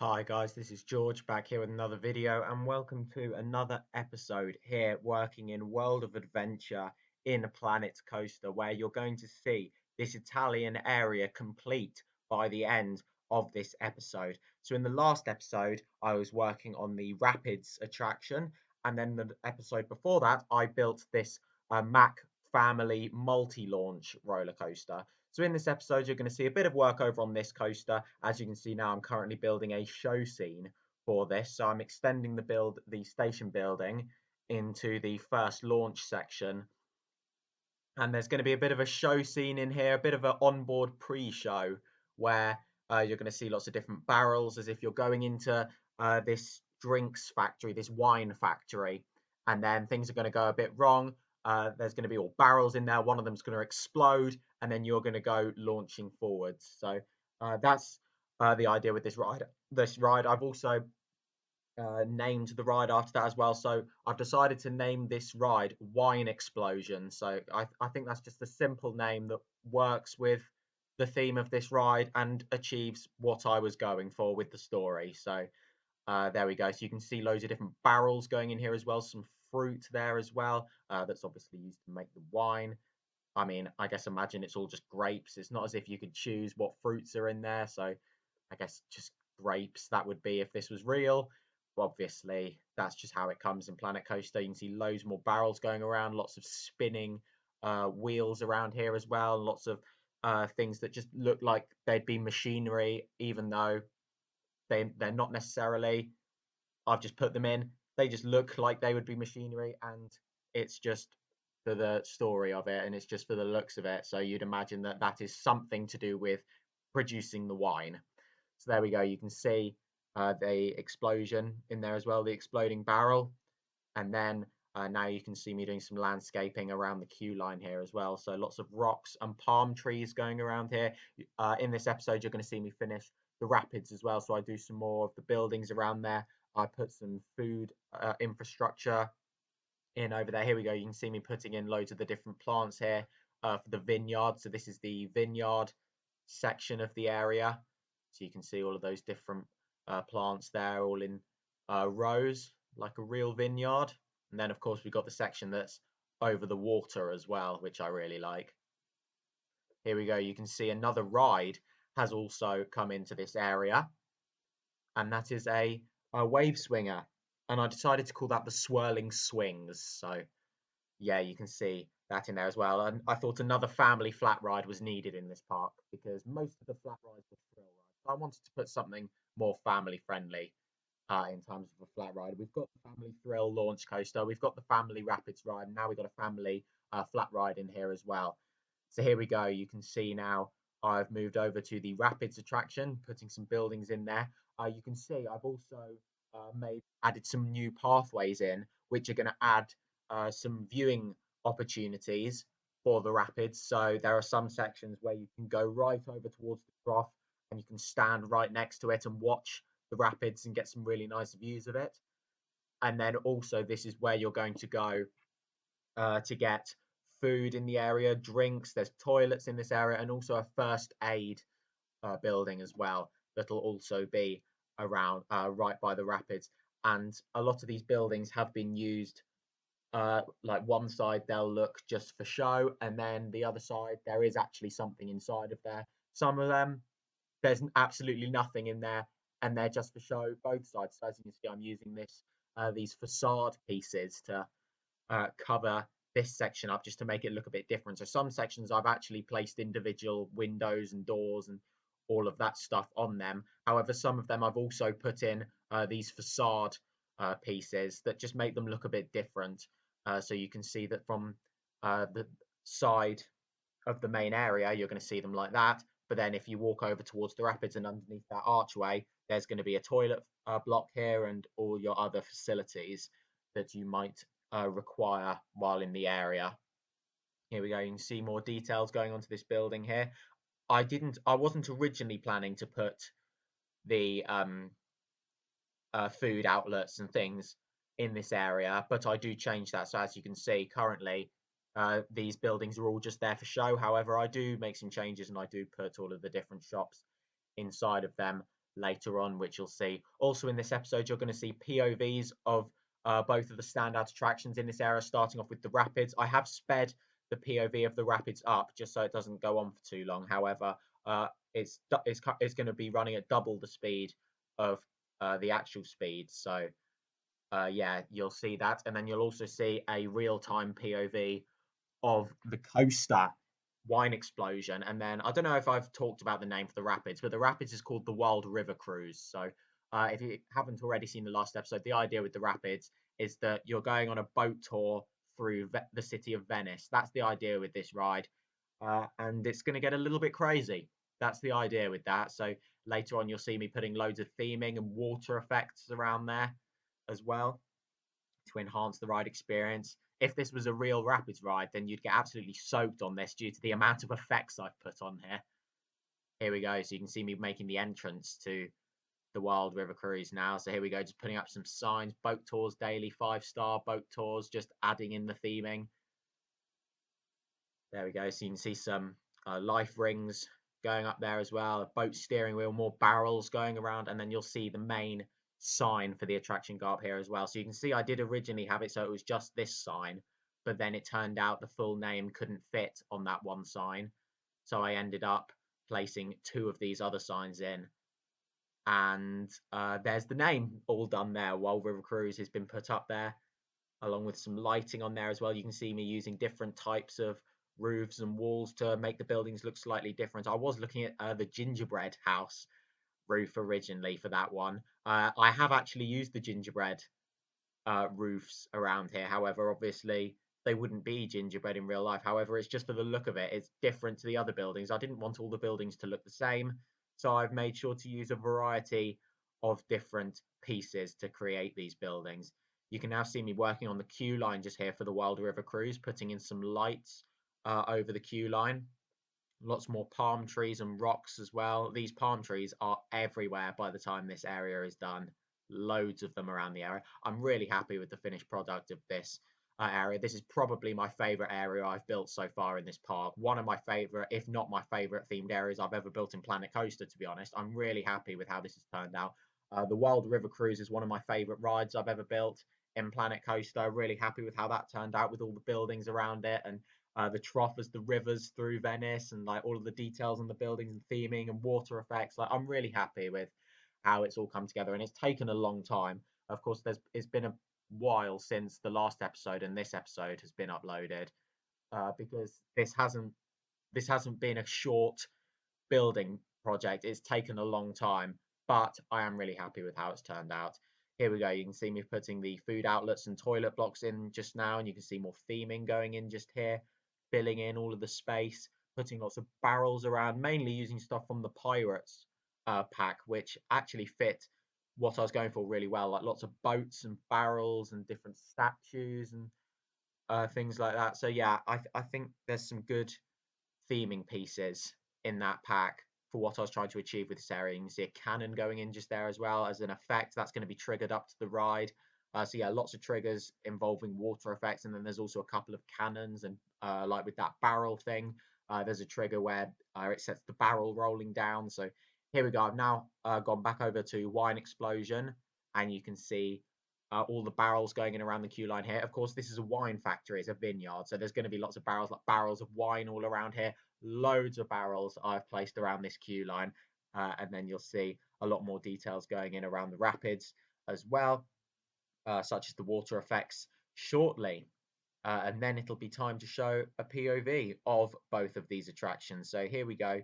Hi guys, this is George back here with another video and welcome to another episode here working in World of Adventure in Planet Coaster, where you're going to see this Italian area complete by the end of this episode. So in the last episode I was working on the Rapids attraction, and then the episode before that I built this Mac family multi-launch roller coaster. So in this episode, you're going to see a bit of work over on this coaster. As you can see now, I'm currently building a show scene for this. So I'm extending the station building into the first launch section. And there's going to be a bit of a show scene in here, a bit of an onboard pre-show where you're going to see lots of different barrels as if you're going into this drinks factory, this wine factory. And then things are going to go a bit wrong. There's going to be all barrels in there. One of them's going to explode, and then you're going to go launching forwards. So that's the idea with this ride. I've also named the ride after that as well. So I've decided to name this ride Wine Explosion. So I think that's just a simple name that works with the theme of this ride and achieves what I was going for with the story. So there we go. So you can see loads of different barrels going in here as well. Some fruit there as well. That's obviously used to make the wine. I mean, I guess imagine it's all just grapes. It's not as if you could choose what fruits are in there. So I guess just grapes that would be if this was real. But obviously, that's just how it comes in Planet Coaster. You can see loads more barrels going around, lots of spinning wheels around here as well. Lots of things that just look like they'd be machinery, even though they're not necessarily. I've just put them in. They just look like they would be machinery, and it's just for the story of it, and it's just for the looks of it. So you'd imagine that that is something to do with producing the wine. So there we go. You can see the explosion in there as well, the exploding barrel, and then now you can see me doing some landscaping around the queue line here as well. So lots of rocks and palm trees going around here. In this episode, you're going to see me finish the rapids as well. So I do some more of the buildings around there. I put some food infrastructure in over there. Here we go. You can see me putting in loads of the different plants here for the vineyard. So this is the vineyard section of the area. So you can see all of those different plants there, all in rows, like a real vineyard. And then, of course, we've got the section that's over the water as well, which I really like. Here we go. You can see another ride has also come into this area, and that is a wave swinger. And I decided to call that the swirling swings. So yeah, you can see that in there as well. And I thought another family flat ride was needed in this park because most of the flat rides were thrill rides. So I wanted to put something more family friendly in terms of a flat ride. We've got the family thrill launch coaster, we've got the family rapids ride, and now we've got a family flat ride in here as well. So here we go. You can see now I've moved over to the rapids attraction, putting some buildings in there. You can see I've also added some new pathways in, which are going to add some viewing opportunities for the rapids. So there are some sections where you can go right over towards the trough and you can stand right next to it and watch the rapids and get some really nice views of it. And then also this is where you're going to go to get food in the area, drinks, there's toilets in this area, and also a first aid building as well that'll also be around right by the rapids. And a lot of these buildings have been used, like one side they'll look just for show, and then the other side there is actually something inside of there. Some of them there's absolutely nothing in there, and they're just for show, both sides. So as you can see, I'm using these facade pieces to cover this section up just to make it look a bit different. So some sections I've actually placed individual windows and doors and all of that stuff on them. However, some of them I've also put in these facade pieces that just make them look a bit different. So you can see that from the side of the main area, you're going to see them like that. But then if you walk over towards the rapids and underneath that archway, there's going to be a toilet block here and all your other facilities that you might require while in the area. Here we go. You can see more details going onto this building here. I wasn't originally planning to put the food outlets and things in this area, but I do change that. So as you can see, currently these buildings are all just there for show. However, I do make some changes and I do put all of the different shops inside of them later on, which you'll see. Also in this episode, you're going to see POVs of both of the standout attractions in this area, starting off with the rapids. I have sped the POV of the rapids up just so it doesn't go on for too long. However, it's going to be running at double the speed of the actual speed. So yeah, you'll see that, and then you'll also see a real-time POV of the coaster wine explosion. And then I don't know if I've talked about the name for the rapids, but the rapids is called the Wild River Cruise. So if you haven't already seen the last episode, the idea with the rapids is that you're going on a boat tour through the city of Venice. That's the idea with this ride, and it's going to get a little bit crazy. That's the idea with that. So later on, you'll see me putting loads of theming and water effects around there as well to enhance the ride experience. If this was a real rapids ride, then you'd get absolutely soaked on this due to the amount of effects I've put on here. Here we go. So you can see me making the entrance to the Wild River Cruise now. So here we go, just putting up some signs, boat tours daily, 5-star boat tours, just adding in the theming. There we go. So you can see some life rings going up there as well, a boat steering wheel, more barrels going around, and then you'll see the main sign for the attraction go up here as well. So you can see I did originally have it so it was just this sign, but then it turned out the full name couldn't fit on that one sign. So I ended up placing 2 of these other signs in, and there's the name all done there. Wild River Cruise has been put up there, along with some lighting on there as well. You can see me using different types of roofs and walls to make the buildings look slightly different. I was looking at the gingerbread house roof originally for that one. I have actually used the gingerbread roofs around here. However, obviously they wouldn't be gingerbread in real life. However, it's just for the look of it. It's different to the other buildings. I didn't want all the buildings to look the same, so I've made sure to use a variety of different pieces to create these buildings. You can now see me working on the queue line just here for the Wild River Cruise, putting in some lights over the queue line. Lots more palm trees and rocks as well. These palm trees are everywhere by the time this area is done. Loads of them around the area. I'm really happy with the finished product of this area. This is probably my favorite area I've built so far in this park. One of my favorite, if not my favorite, themed areas I've ever built in Planet Coaster, to be honest. I'm really happy with how this has turned out. The Wild River Cruise is one of my favorite rides I've ever built in Planet Coaster. Really happy with how that turned out with all the buildings around it, and the trough as the rivers through Venice, and like all of the details on the buildings and theming and water effects. Like, I'm really happy with how it's all come together, and it's taken a long time. Of course, it's been a while since the last episode and this episode has been uploaded, because this hasn't been a short building project. It's taken a long time, but I am really happy with how it's turned out. Here we go. You can see me putting the food outlets and toilet blocks in just now, and you can see more theming going in just here, filling in all of the space, putting lots of barrels around, mainly using stuff from the Pirates pack, which actually fit what I was going for really well, like lots of boats and barrels and different statues and things like that. So yeah, I think there's some good theming pieces in that pack for what I was trying to achieve with this area. You can see a cannon going in just there as well as an effect that's going to be triggered up to the ride. So yeah, lots of triggers involving water effects, and then there's also a couple of cannons, and like with that barrel thing, there's a trigger where it sets the barrel rolling down. So here we go. I've now gone back over to Wine Explosion, and you can see all the barrels going in around the queue line here. Of course, this is a wine factory, it's a vineyard, so there's going to be lots of barrels, like barrels of wine all around here. Loads of barrels I've placed around this queue line, and then you'll see a lot more details going in around the rapids as well, such as the water effects shortly. And then it'll be time to show a POV of both of these attractions. So here we go.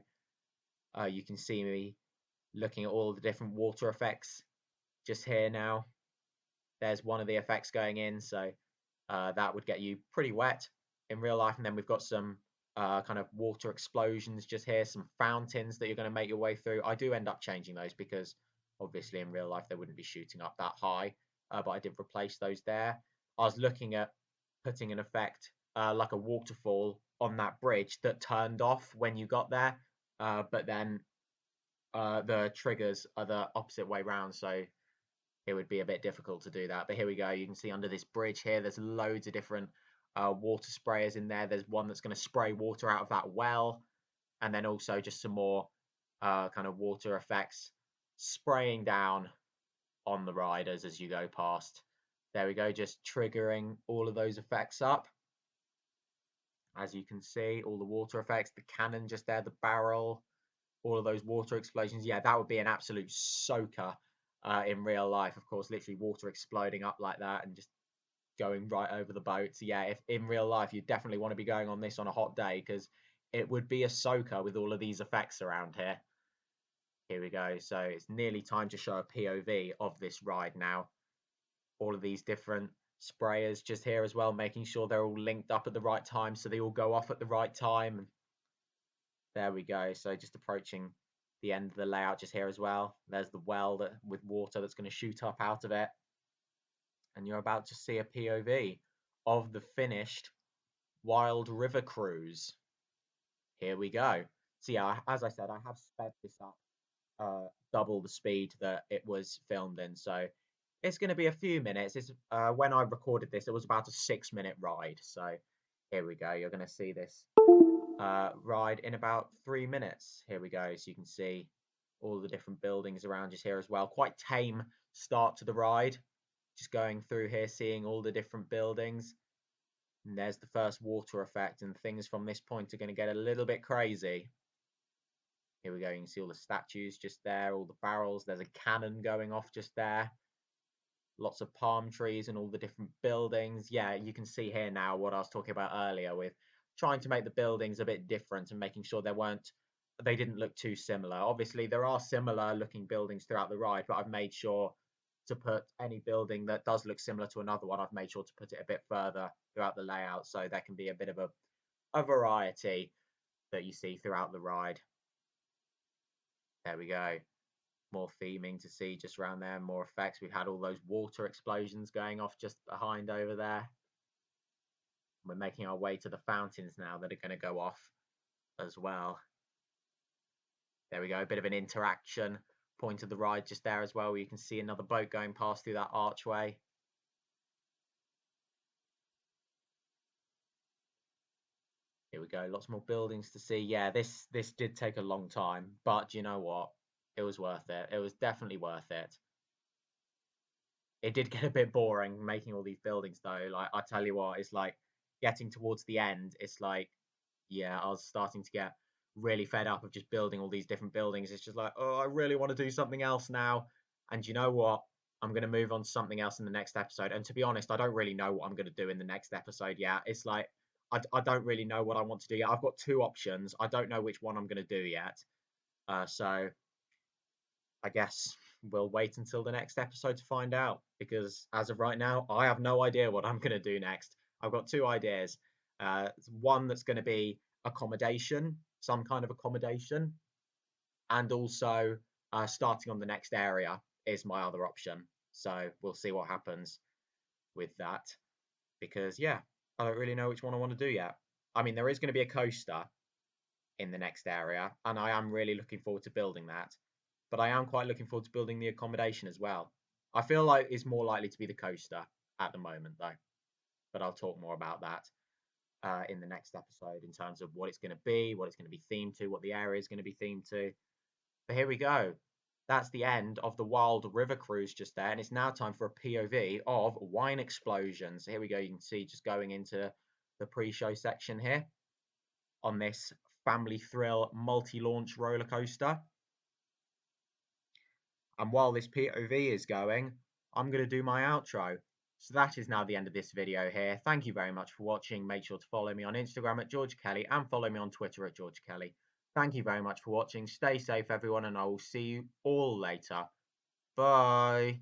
You can see me looking at all the different water effects just here now. There's one of the effects going in, so that would get you pretty wet in real life. And then we've got some kind of water explosions just here, some fountains that you're going to make your way through. I do end up changing those because obviously in real life they wouldn't be shooting up that high, but I did replace those there. I was looking at putting an effect like a waterfall on that bridge that turned off when you got there, but then the triggers are the opposite way round, so it would be a bit difficult to do that. But here we go. You can see under this bridge here, there's loads of different water sprayers in there. There's one that's going to spray water out of that well, and then also just some more kind of water effects spraying down on the riders as you go past. There we go, just triggering all of those effects up. As you can see, all the water effects, the cannon just there, the barrel, all of those water explosions. Yeah, that would be an absolute soaker in real life. Of course, literally water exploding up like that and just going right over the boat. So yeah, if in real life, you definitely want to be going on this on a hot day because it would be a soaker with all of these effects around here. Here we go. So it's nearly time to show a POV of this ride now. All of these different sprayers just here as well, making sure they're all linked up at the right time so they all go off at the right time. And there we go. So just approaching the end of the layout just here as well. There's the well with water that's going to shoot up out of it. And you're about to see a POV of the finished Wild River Cruise. Here we go. So yeah, as I said, I have sped this up double the speed that it was filmed in. So it's going to be a few minutes. It's when I recorded this, it was about a 6-minute ride. So here we go. You're going to see this ride in about 3 minutes. Here we go. So you can see all the different buildings around us here as well. Quite tame start to the ride. Just going through here, seeing all the different buildings. And there's the first water effect, and things from this point are going to get a little bit crazy. Here we go. You can see all the statues just there, all the barrels. There's a cannon going off just there. Lots of palm trees and all the different buildings. Yeah, you can see here now what I was talking about earlier with trying to make the buildings a bit different and making sure they didn't look too similar. Obviously, there are similar looking buildings throughout the ride, but I've made sure to put any building that does look similar to another one, I've made sure to put it a bit further throughout the layout so there can be a bit of a variety that you see throughout the ride. There we go. More theming to see just around there, more effects. We've had all those water explosions going off just behind over there. We're making our way to the fountains now that are going to go off as well. There we go, a bit of an interaction point of the ride just there as well, where you can see another boat going past through that archway. Here we go, lots more buildings to see. Yeah, this did take a long time, but you know what? It was worth it. It was definitely worth it. It did get a bit boring making all these buildings though. Like, I tell you what, it's like getting towards the end, it's like, yeah, I was starting to get really fed up of just building all these different buildings. It's just like, oh, I really want to do something else now. And you know what? I'm going to move on to something else in the next episode. And to be honest, I don't really know what I'm going to do in the next episode yet. It's like, I don't really know what I want to do yet. I've got 2 options. I don't know which one I'm going to do yet. So I guess we'll wait until the next episode to find out, because as of right now, I have no idea what I'm going to do next. I've got 2 ideas. One that's going to be accommodation, some kind of accommodation, and also starting on the next area is my other option. So we'll see what happens with that, because yeah, I don't really know which one I want to do yet. I mean, there is going to be a coaster in the next area, and I am really looking forward to building that. But I am quite looking forward to building the accommodation as well. I feel like it's more likely to be the coaster at the moment, though. But I'll talk more about that in the next episode in terms of what it's going to be, what it's going to be themed to, what the area is going to be themed to. But here we go. That's the end of the Wild River Cruise just there. And it's now time for a POV of Wine Explosions. Here we go. You can see just going into the pre-show section here on this family thrill multi-launch roller coaster. And while this POV is going, I'm going to do my outro. So that is now the end of this video here. Thank you very much for watching. Make sure to follow me on Instagram at George Kelly and follow me on Twitter at George Kelly. Thank you very much for watching. Stay safe, everyone, and I will see you all later. Bye.